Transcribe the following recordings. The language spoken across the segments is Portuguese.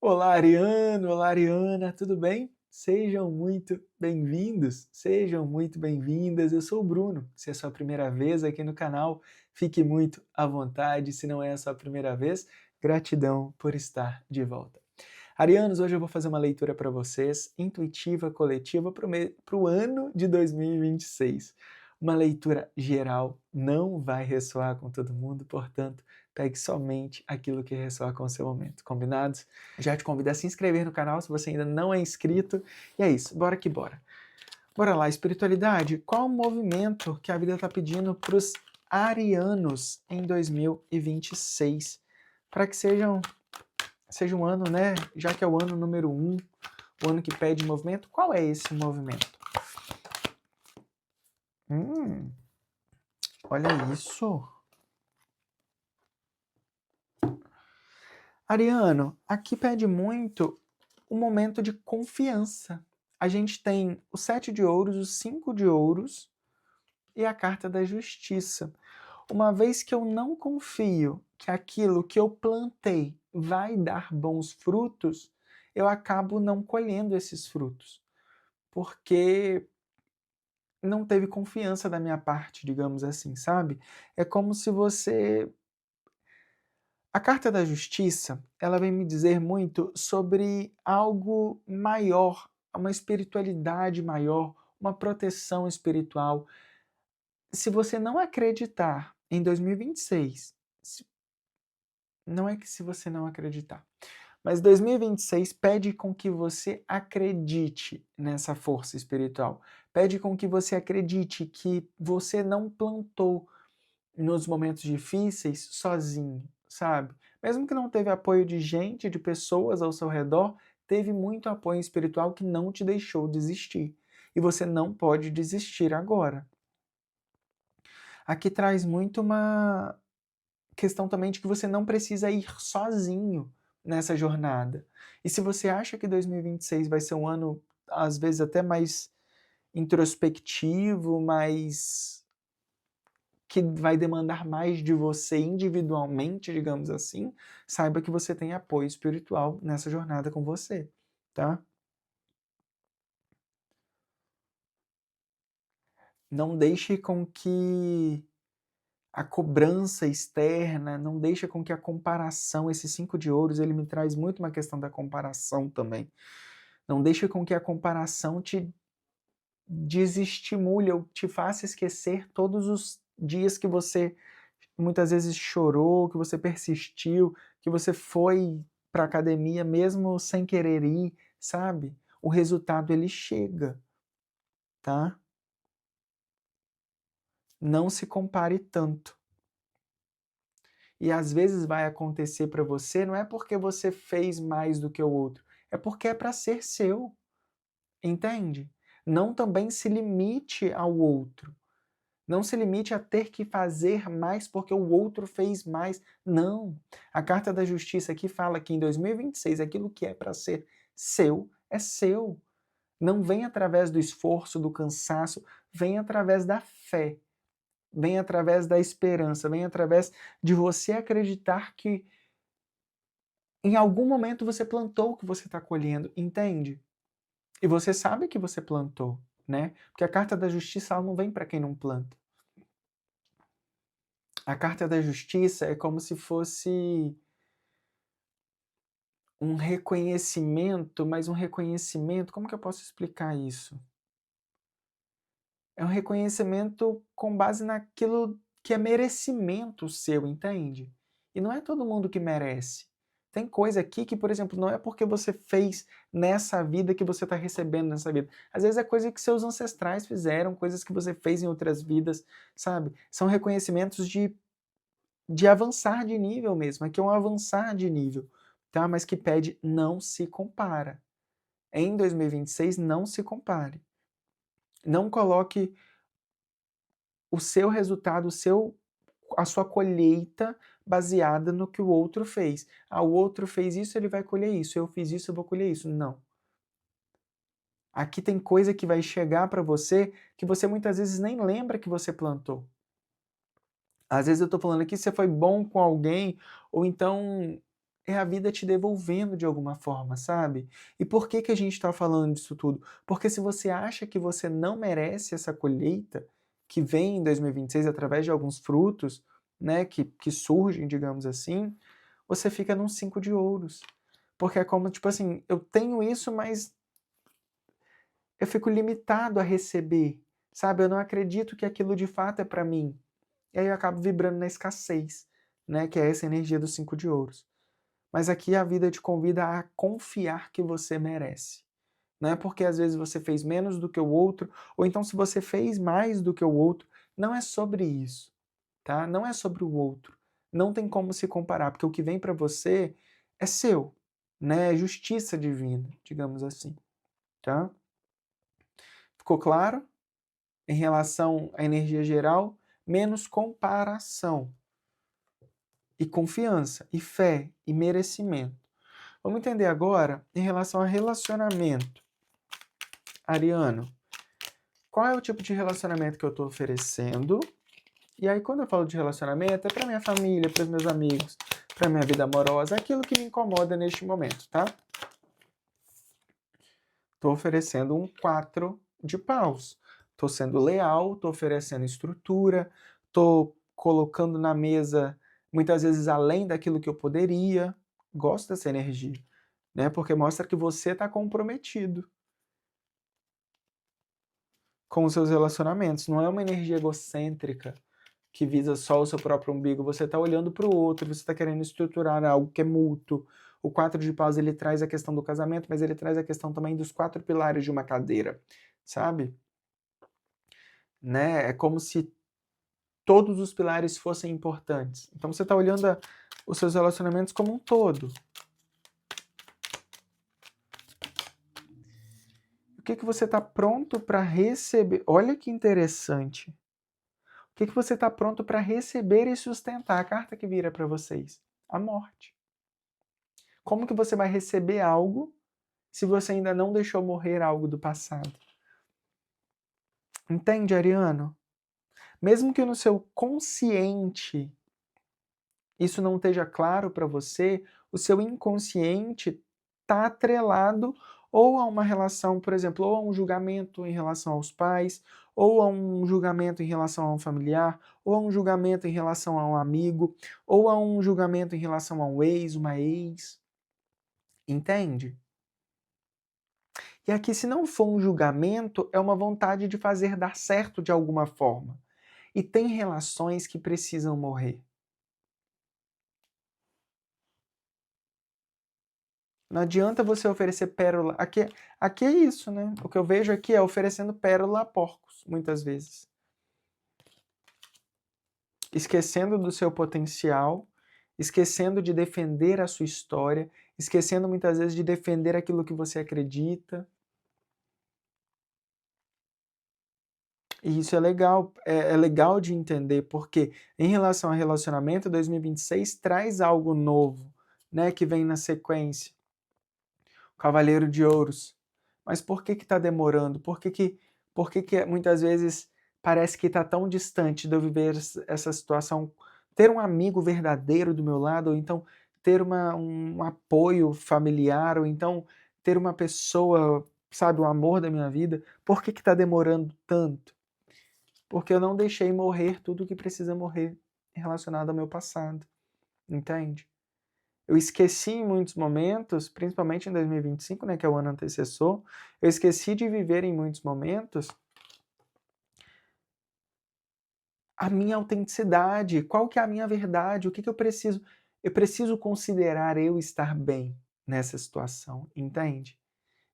Olá, Ariano, olá, Ariana, tudo bem? Sejam muito bem-vindos, sejam muito bem-vindas. Eu sou o Bruno. Se é a sua primeira vez aqui no canal, fique muito à vontade. Se não é a sua primeira vez, gratidão por estar de volta. Arianos, hoje eu vou fazer uma leitura para vocês, intuitiva, coletiva, para o ano de 2026. Uma leitura geral, não vai ressoar com todo mundo, portanto, pegue somente aquilo que ressoar com o seu momento, combinados? Já te convido a se inscrever no canal se você ainda não é inscrito. E é isso, bora que bora. Bora lá, espiritualidade, qual o movimento que a vida está pedindo para os arianos em 2026? Para que seja um ano, né? Já que é o ano número 1, o ano que pede movimento, qual é esse movimento? Olha isso. Ariano, aqui pede muito um momento de confiança. A gente tem o 7 de ouros, o 5 de ouros e a carta da justiça. Uma vez que eu não confio que aquilo que eu plantei vai dar bons frutos, eu acabo não colhendo esses frutos, porque não teve confiança da minha parte, digamos assim, sabe? É como se você... A carta da justiça, ela vem me dizer muito sobre algo maior, uma espiritualidade maior, uma proteção espiritual. Se você não acreditar em 2026, não é que se você não acreditar, mas 2026 pede com que você acredite nessa força espiritual. Pede com que você acredite que você não plantou nos momentos difíceis sozinho, sabe? Mesmo que não teve apoio de gente, de pessoas ao seu redor, teve muito apoio espiritual que não te deixou desistir. E você não pode desistir agora. Aqui traz muito uma questão também de que você não precisa ir sozinho nessa jornada. E se você acha que 2026 vai ser um ano, às vezes, até mais introspectivo, mais que vai demandar mais de você individualmente, digamos assim, saiba que você tem apoio espiritual nessa jornada com você, tá? Não deixe com que a cobrança externa, não deixa com que a comparação, esse 5 de ouros, ele me traz muito uma questão da comparação também. Não deixe com que a comparação te desestimule ou te faça esquecer todos os dias que você muitas vezes chorou, que você persistiu, que você foi para academia mesmo sem querer ir, sabe? O resultado ele chega, tá? Não se compare tanto. E às vezes vai acontecer para você, não é porque você fez mais do que o outro, é porque é para ser seu, entende? Não também se limite ao outro. Não se limite a ter que fazer mais porque o outro fez mais. Não. A Carta da Justiça aqui fala que em 2026 aquilo que é para ser seu é seu. Não vem através do esforço, do cansaço, vem através da fé, vem através da esperança, vem através de você acreditar que em algum momento você plantou o que você está colhendo, entende? E você sabe que você plantou, né? Porque a Carta da Justiça ela não vem para quem não planta. A Carta da Justiça é como se fosse um reconhecimento, mas um reconhecimento, como que eu posso explicar isso? É um reconhecimento com base naquilo que é merecimento seu, entende? E não é todo mundo que merece. Tem coisa aqui que, por exemplo, não é porque você fez nessa vida que você está recebendo nessa vida. Às vezes é coisa que seus ancestrais fizeram, coisas que você fez em outras vidas, sabe? São reconhecimentos de avançar de nível mesmo. Aqui é um avançar de nível, tá? Mas que pede não se compara. Em 2026, não se compare. Não coloque o seu resultado, a sua colheita baseada no que o outro fez. Ah, o outro fez isso, ele vai colher isso. Eu fiz isso, eu vou colher isso. Não. Aqui tem coisa que vai chegar para você que você muitas vezes nem lembra que você plantou. Às vezes eu estou falando aqui, você foi bom com alguém, ou então é a vida te devolvendo de alguma forma, sabe? E por que que a gente está falando disso tudo? Porque se você acha que você não merece essa colheita que vem em 2026 através de alguns frutos, né, que surgem, digamos assim, você fica num 5 de ouros. Porque é como, tipo assim, eu tenho isso, mas eu fico limitado a receber, sabe? Eu não acredito que aquilo de fato é para mim. E aí eu acabo vibrando na escassez, né, que é essa energia dos 5 de ouros. Mas aqui a vida te convida a confiar que você merece. Não é porque às vezes você fez menos do que o outro, ou então se você fez mais do que o outro, não é sobre isso, tá? Não é sobre o outro. Não tem como se comparar, porque o que vem para você é seu, né? É justiça divina, digamos assim, tá? Ficou claro? Em relação à energia geral, menos comparação e confiança, e fé, e merecimento. Vamos entender agora em relação a relacionamento. Ariano, qual é o tipo de relacionamento que eu estou oferecendo? E aí, quando eu falo de relacionamento, é para minha família, para os meus amigos, para minha vida amorosa, aquilo que me incomoda neste momento, tá? Estou oferecendo um 4 de paus. Estou sendo leal, estou oferecendo estrutura, estou colocando na mesa, muitas vezes além daquilo que eu poderia. Gosto dessa energia, né? Porque mostra que você está comprometido com os seus relacionamentos. Não é uma energia egocêntrica que visa só o seu próprio umbigo. Você está olhando para o outro, você está querendo estruturar algo que é mútuo. O 4 de paus, ele traz a questão do casamento, mas ele traz a questão também dos 4 pilares de uma cadeira, sabe? Né? É como se todos os pilares fossem importantes. Então você está olhando os seus relacionamentos como um todo. O que você está pronto para receber? Olha que interessante. O que você está pronto para receber e sustentar? A carta que vira para vocês: a morte. Como que você vai receber algo se você ainda não deixou morrer algo do passado? Entende, Ariano? Mesmo que no seu consciente isso não esteja claro para você, o seu inconsciente está atrelado ou a uma relação, por exemplo, ou a um julgamento em relação aos pais, ou a um julgamento em relação a um familiar, ou a um julgamento em relação a um amigo, ou a um julgamento em relação a um ex, uma ex. Entende? E aqui, se não for um julgamento, é uma vontade de fazer dar certo de alguma forma. E tem relações que precisam morrer. Não adianta você oferecer pérola. Aqui é isso, né? O que eu vejo aqui é oferecendo pérola a porcos, muitas vezes. Esquecendo do seu potencial, esquecendo de defender a sua história, esquecendo muitas vezes de defender aquilo que você acredita. E isso é legal de entender, porque em relação ao relacionamento, 2026 traz algo novo, né, que vem na sequência. O Cavaleiro de Ouros. Mas por que está demorando? Por que muitas vezes parece que está tão distante de eu viver essa situação? Ter um amigo verdadeiro do meu lado, ou então ter um apoio familiar, ou então ter uma pessoa, sabe, o amor da minha vida. Por que está demorando tanto? Porque eu não deixei morrer tudo o que precisa morrer relacionado ao meu passado, entende? Eu esqueci em muitos momentos, principalmente em 2025, né, que é o ano antecessor, eu esqueci de viver em muitos momentos a minha autenticidade, qual que é a minha verdade, o que eu preciso. Eu preciso considerar eu estar bem nessa situação, entende?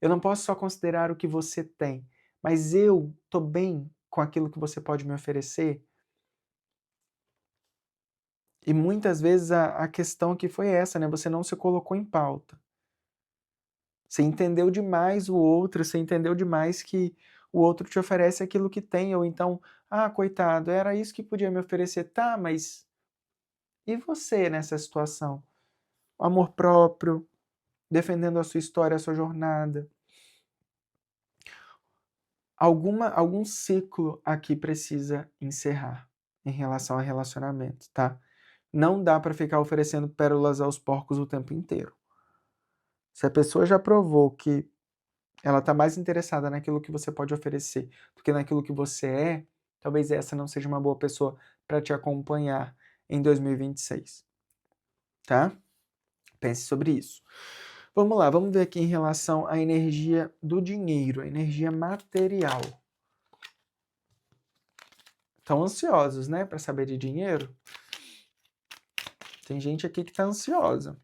Eu não posso só considerar o que você tem, mas eu tô bem com aquilo que você pode me oferecer. E muitas vezes a questão aqui foi essa, né? Você não se colocou em pauta. Você entendeu demais o outro, você entendeu demais que o outro te oferece aquilo que tem, ou então, ah, coitado, era isso que podia me oferecer. Tá, mas e você nessa situação? O amor próprio, defendendo a sua história, a sua jornada. Algum ciclo aqui precisa encerrar em relação a relacionamento, tá? Não dá para ficar oferecendo pérolas aos porcos o tempo inteiro. Se a pessoa já provou que ela está mais interessada naquilo que você pode oferecer do que naquilo que você é, talvez essa não seja uma boa pessoa para te acompanhar em 2026. Tá? Pense sobre isso. Vamos lá, vamos ver aqui em relação à energia do dinheiro, a energia material. Estão ansiosos, né, para saber de dinheiro? Tem gente aqui que está ansiosa.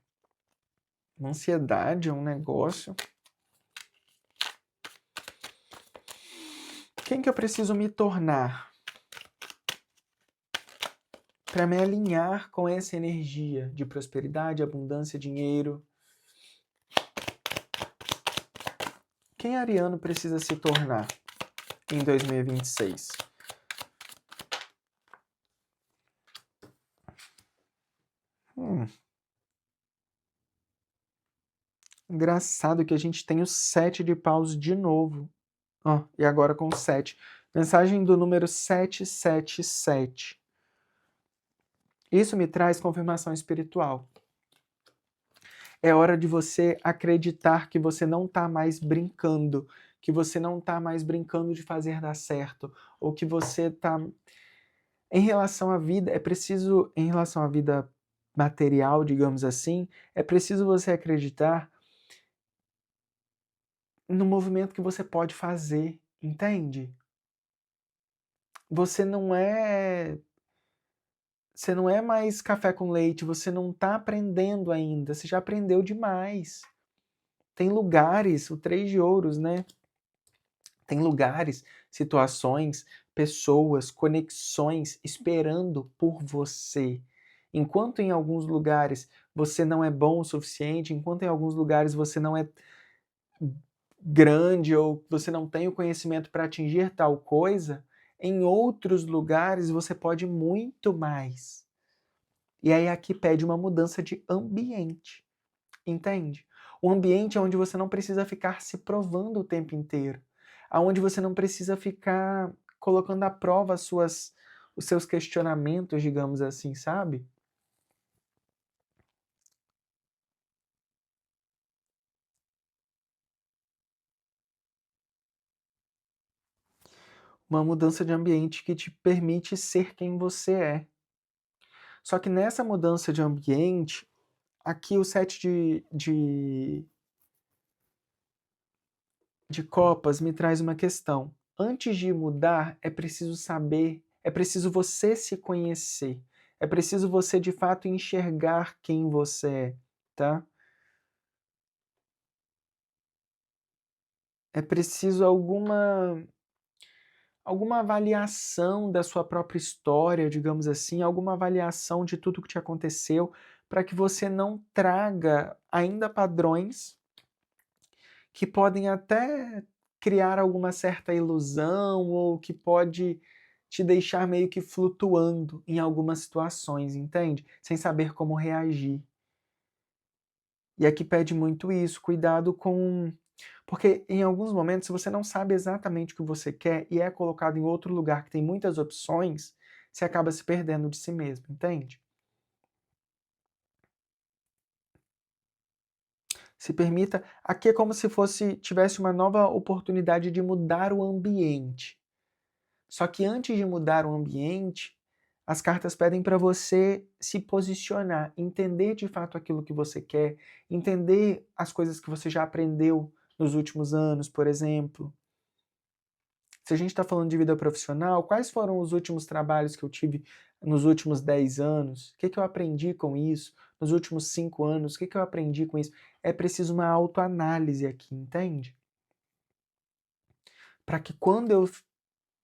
Uma ansiedade é um negócio. Quem que eu preciso me tornar para me alinhar com essa energia de prosperidade, abundância, dinheiro? Quem ariano precisa se tornar em 2026? Engraçado que a gente tem o 7 de paus de novo. E agora com o 7. Mensagem do número 777. Isso me traz confirmação espiritual. É hora de você acreditar que você não está mais brincando, que você não está mais brincando de fazer dar certo, ou que você está... Em relação à vida, em relação à vida material, digamos assim, é preciso você acreditar no movimento que você pode fazer, entende? Você não é mais café com leite, você não está aprendendo ainda, você já aprendeu demais. Tem lugares, o 3 de ouros, né? Tem lugares, situações, pessoas, conexões esperando por você. Enquanto em alguns lugares você não é bom o suficiente, enquanto em alguns lugares você não é grande ou você não tem o conhecimento para atingir tal coisa, em outros lugares você pode muito mais. E aí aqui pede uma mudança de ambiente, entende? Um ambiente onde você não precisa ficar se provando o tempo inteiro, onde você não precisa ficar colocando à prova os seus questionamentos, digamos assim, sabe? Uma mudança de ambiente que te permite ser quem você é. Só que nessa mudança de ambiente, aqui o 7 de copas me traz uma questão. Antes de mudar, é preciso saber, é preciso você se conhecer. É preciso você, de fato, enxergar quem você é, tá? É preciso alguma avaliação da sua própria história, digamos assim, alguma avaliação de tudo que te aconteceu, para que você não traga ainda padrões que podem até criar alguma certa ilusão ou que pode te deixar meio que flutuando em algumas situações, entende? Sem saber como reagir. E aqui pede muito isso, cuidado com... Porque em alguns momentos, se você não sabe exatamente o que você quer e é colocado em outro lugar que tem muitas opções, você acaba se perdendo de si mesmo, entende? Se permita, aqui é como se tivesse uma nova oportunidade de mudar o ambiente. Só que antes de mudar o ambiente, as cartas pedem para você se posicionar, entender de fato aquilo que você quer, entender as coisas que você já aprendeu nos últimos anos, por exemplo. Se a gente está falando de vida profissional, quais foram os últimos trabalhos que eu tive nos últimos 10 anos? O que, que eu aprendi com isso? Nos últimos 5 anos, o que, que eu aprendi com isso? É preciso uma autoanálise aqui, entende? Para que quando eu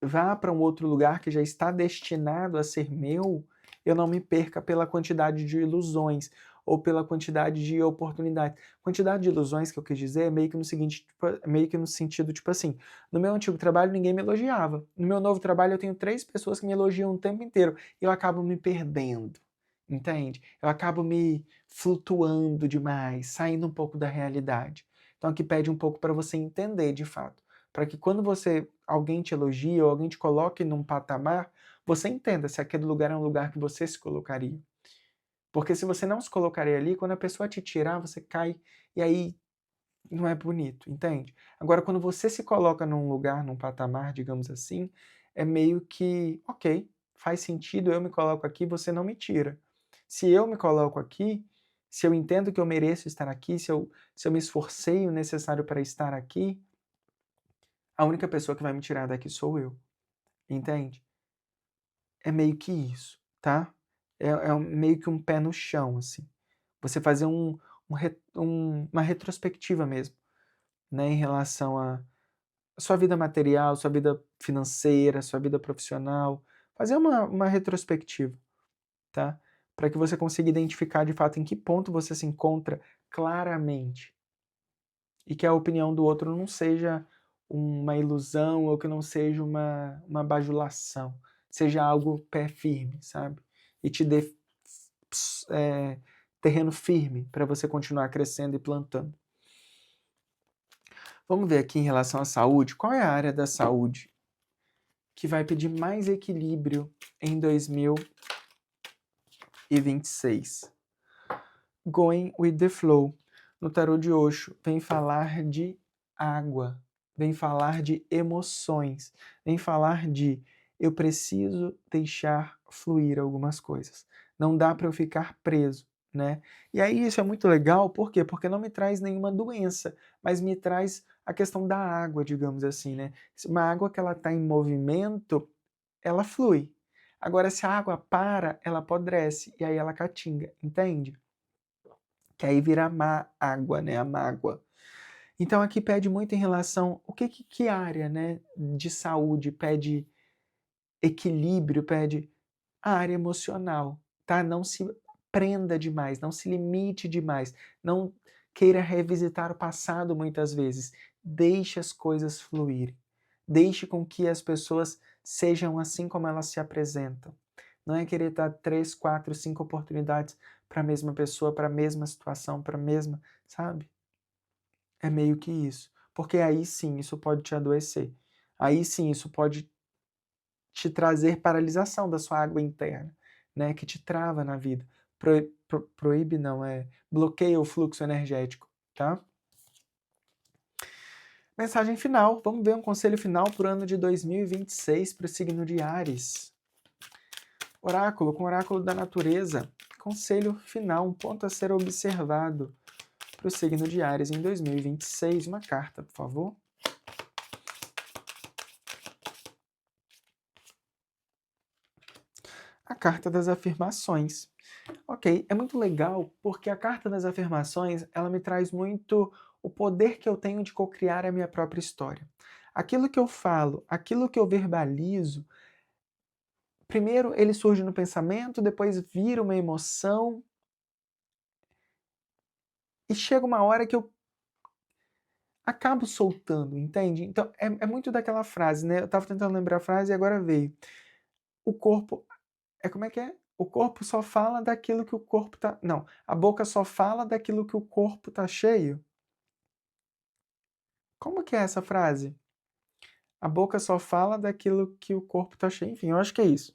vá para um outro lugar que já está destinado a ser meu, eu não me perca pela quantidade de ilusões ou pela quantidade de oportunidades. Quantidade de ilusões que eu quis dizer é meio que no seguinte, meio que no sentido, tipo assim, no meu antigo trabalho ninguém me elogiava. No meu novo trabalho eu tenho 3 pessoas que me elogiam o tempo inteiro e eu acabo me perdendo. Entende? Eu acabo me flutuando demais, saindo um pouco da realidade. Então aqui pede um pouco para você entender de fato, para que quando alguém te elogia ou alguém te coloque num patamar, você entenda se aquele lugar é um lugar que você se colocaria. Porque se você não se colocaria ali, quando a pessoa te tirar, você cai e aí não é bonito, entende? Agora, quando você se coloca num lugar, num patamar, digamos assim, é meio que, ok, faz sentido, eu me coloco aqui, você não me tira. Se eu me coloco aqui, se eu entendo que eu mereço estar aqui, se eu me esforcei o necessário para estar aqui, a única pessoa que vai me tirar daqui sou eu, entende? É meio que isso, tá? Meio que um pé no chão, assim. Você fazer uma retrospectiva mesmo, né, em relação à sua vida material, sua vida financeira, sua vida profissional. Fazer uma retrospectiva, tá? Para que você consiga identificar de fato em que ponto você se encontra claramente. E que a opinião do outro não seja uma ilusão ou que não seja uma bajulação. Seja algo pé firme, sabe? E te dê terreno firme para você continuar crescendo e plantando. Vamos ver aqui em relação à saúde. Qual é a área da saúde que vai pedir mais equilíbrio em 2026? Going with the flow. No tarô de Osho, vem falar de água, vem falar de emoções, vem falar de eu preciso deixar fluir algumas coisas. Não dá para eu ficar preso, né? E aí isso é muito legal, por quê? Porque não me traz nenhuma doença, mas me traz a questão da água, digamos assim, né? Uma água que ela está em movimento, ela flui. Agora, se a água para, ela apodrece e aí ela catinga, entende? Que aí vira má água, né? A mágoa. Então aqui pede muito em relação o que área, né, de saúde pede equilíbrio, pede a área emocional, tá? Não se prenda demais, não se limite demais, não queira revisitar o passado muitas vezes. Deixe as coisas fluírem. Deixe com que as pessoas sejam assim como elas se apresentam. Não é querer dar 3, 4, 5 oportunidades para a mesma pessoa, para a mesma situação, para a mesma, sabe? É meio que isso. Porque aí sim isso pode te adoecer. Aí sim isso pode te trazer paralisação da sua água interna, né? Que te trava na vida. Proíbe não, bloqueia o fluxo energético, tá? Mensagem final. Vamos ver um conselho final para o ano de 2026 para o signo de Áries. Oráculo, com o oráculo da natureza. Conselho final, um ponto a ser observado para o signo de Áries em 2026. Uma carta, por favor. A carta das afirmações. Ok, é muito legal porque a carta das afirmações, ela me traz muito o poder que eu tenho de cocriar a minha própria história. Aquilo que eu falo, aquilo que eu verbalizo, primeiro ele surge no pensamento, depois vira uma emoção e chega uma hora que eu acabo soltando, entende? Então é muito daquela frase, né? Eu estava tentando lembrar a frase e agora veio. O corpo como é que é? O corpo só fala daquilo que o corpo tá. Não, a boca só fala daquilo que o corpo tá cheio. Como que é essa frase? A boca só fala daquilo que o corpo tá cheio. Enfim, eu acho que é isso.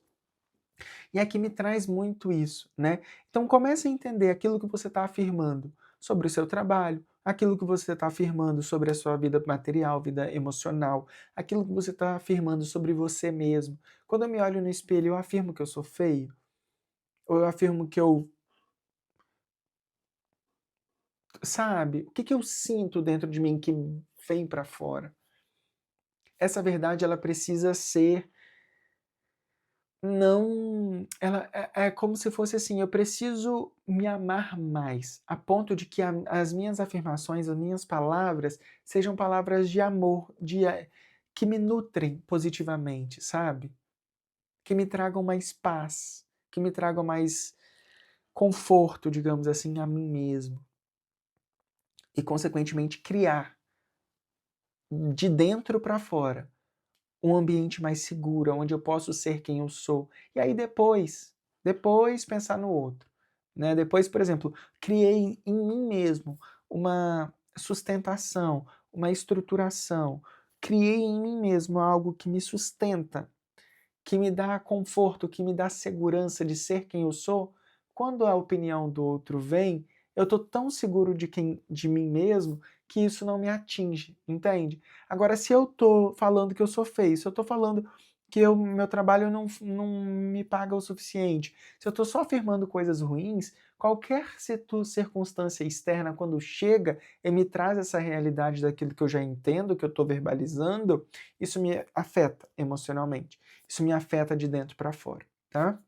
E aqui me traz muito isso, né? Então comece a entender aquilo que você está afirmando sobre o seu trabalho, aquilo que você está afirmando sobre a sua vida material, vida emocional, aquilo que você está afirmando sobre você mesmo. Quando eu me olho no espelho, eu afirmo que eu sou feio? Ou eu afirmo que eu, sabe? O que eu sinto dentro de mim que vem para fora? Essa verdade ela precisa ser não, ela é como se fosse assim, eu preciso me amar mais, a ponto de que as minhas afirmações, as minhas palavras sejam palavras de amor, que me nutrem positivamente, sabe? Que me tragam mais paz, que me tragam mais conforto, digamos assim, a mim mesmo. E consequentemente criar de dentro para fora um ambiente mais seguro, onde eu posso ser quem eu sou. E aí depois pensar no outro, né? Depois, por exemplo, criei em mim mesmo uma sustentação, uma estruturação, criei em mim mesmo algo que me sustenta, que me dá conforto, que me dá segurança de ser quem eu sou. quando a opinião do outro vem, eu tô tão seguro de mim mesmo que isso não me atinge, entende? Agora, se eu tô falando que eu sou feio, se eu tô falando que meu trabalho não me paga o suficiente, se eu tô só afirmando coisas ruins, qualquer circunstância externa, quando chega e me traz essa realidade daquilo que eu já entendo, que eu tô verbalizando, isso me afeta emocionalmente. Isso me afeta de dentro para fora, tá?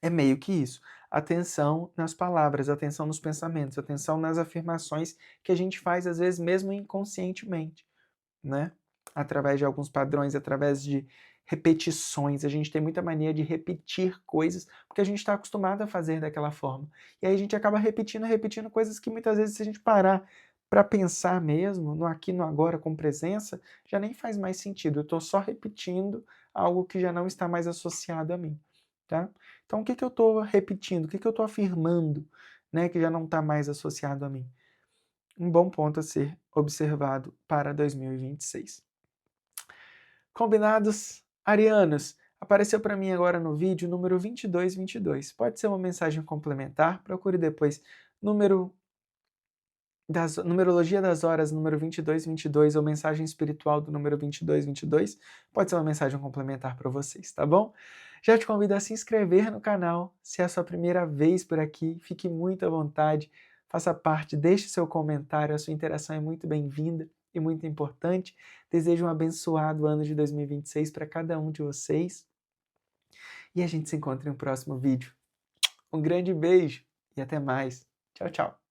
É meio que isso. Atenção nas palavras, atenção nos pensamentos, atenção nas afirmações que a gente faz, às vezes, mesmo inconscientemente, né? Através de alguns padrões, através de repetições. A gente tem muita mania de repetir coisas porque a gente está acostumado a fazer daquela forma. E aí a gente acaba repetindo, repetindo coisas que muitas vezes, se a gente parar para pensar mesmo, no aqui, no agora, com presença, já nem faz mais sentido. Eu estou só repetindo algo que já não está mais associado a mim. Tá? Então, o que, que eu estou repetindo? O que, que eu estou afirmando, né, que já não está mais associado a mim? Um bom ponto a ser observado para 2026. Combinados? Arianos, apareceu para mim agora no vídeo o número 2222. Pode ser uma mensagem complementar, procure depois numerologia das horas, número 2222, ou mensagem espiritual do número 2222. Pode ser uma mensagem complementar para vocês, tá bom? Já te convido a se inscrever no canal, se é a sua primeira vez por aqui, fique muito à vontade, faça parte, deixe seu comentário, a sua interação é muito bem-vinda e muito importante. Desejo um abençoado ano de 2026 para cada um de vocês e a gente se encontra em um próximo vídeo. Um grande beijo e até mais. Tchau, tchau.